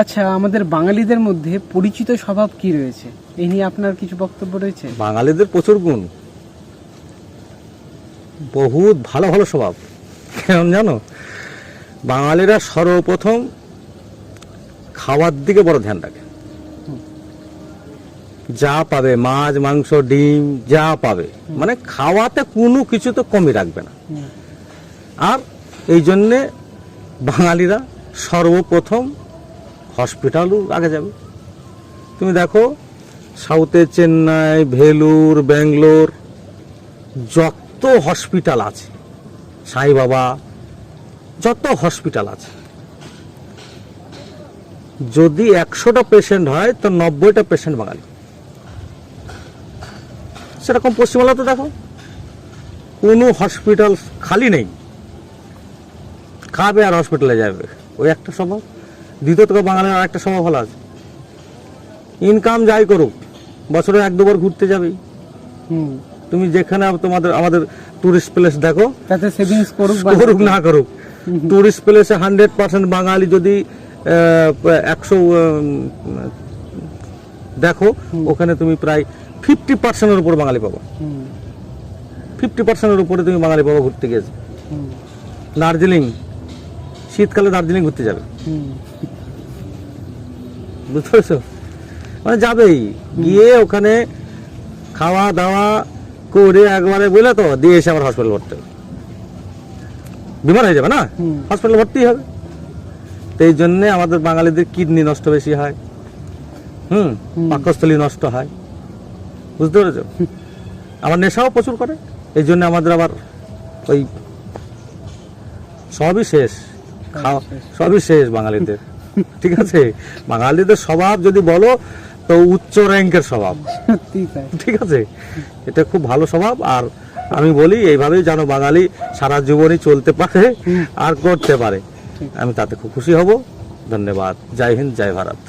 আচ্ছা, আমাদের বাঙালিদের মধ্যে পরিচিত স্বভাব কি রয়েছে, এই নিয়ে আপনার কিছু বক্তব্য রয়েছে? বাঙালিদের প্রচুর গুণ, বহুত ভালো ভালো স্বভাব। কেমন জানো, বাঙালিরা সর্বপ্রথম খাওয়ার দিকে বড় ধ্যান রাখে। যা পাবে, মাছ মাংস ডিম যা পাবে, মানে খাওয়াতে কোনো কিছু তো কমই রাখবে না। আর এই জন্যে বাঙালিরা সর্বপ্রথম হসপিটালও আগে যাবে। তুমি দেখো সাউথে চেন্নাই, ভেলুর, ব্যাঙ্গালোর যত হসপিটাল আছে, সাই বাবা, যত হসপিটাল আছে, যদি 100টা পেশেন্ট হয় তো 90টা পেশেন্ট বাঙালি। সেরকম পশ্চিমবাংলাতে দেখো কোনো হসপিটাল খালি নেই, খাবে আর হসপিটালে যাবে, ওই একটা স্বভাব। দ্বিতীয়ত বাঙালির আর একটা স্বভাব ভালো আছে, ইনকাম যাই করুক বছরে 1-2 বার ঘুরতে যাবেই। তুমি যেখানে আমাদের টুরিস্ট প্লেস দেখো, তাতে সেভিংস করুক না করুক, টুরিস্ট প্লেসে 100% বাঙালি যদি 100 দেখো, ওখানে তুমি প্রায় 50%-এর উপর বাঙালি পাবো। 50%-এর উপরে তুমি বাঙালি পাবো ঘুরতে গেছে। দার্জিলিং, শীতকালে দার্জিলিং ঘুরতে যাবে, বুঝতে পারছো? মানে যাবেই, গিয়ে ওখানে খাওয়া দাওয়া করে একবারে বুঝলে তো, দিয়ে এসে আবার হসপিটাল ভর্তি হবে। বিমার হয়ে যাবে না, হসপিটাল ভর্তি হবে। তো এই জন্যে আমাদের বাঙালিদের কিডনি নষ্ট বেশি হয়, পাকস্থলী নষ্ট হয়, বুঝতে পেরেছো? আমার নেশাও প্রচুর করে, এই জন্য আমাদের আবার ওই সবই শেষ, খাওয়া সবই শেষ বাঙালিদের। ঠিক আছে, বাঙালিদের স্বভাব যদি বলো তো উচ্চ র্যাঙ্কের স্বভাব। ঠিক আছে, এটা খুব ভালো স্বভাব। আর আমি বলি এইভাবেই যেন বাঙালি সারা জীবনই চলতে পারে আর করতে পারে, আমি তাতে খুব খুশি হব। ধন্যবাদ। জয় হিন্দ, জয় ভারত।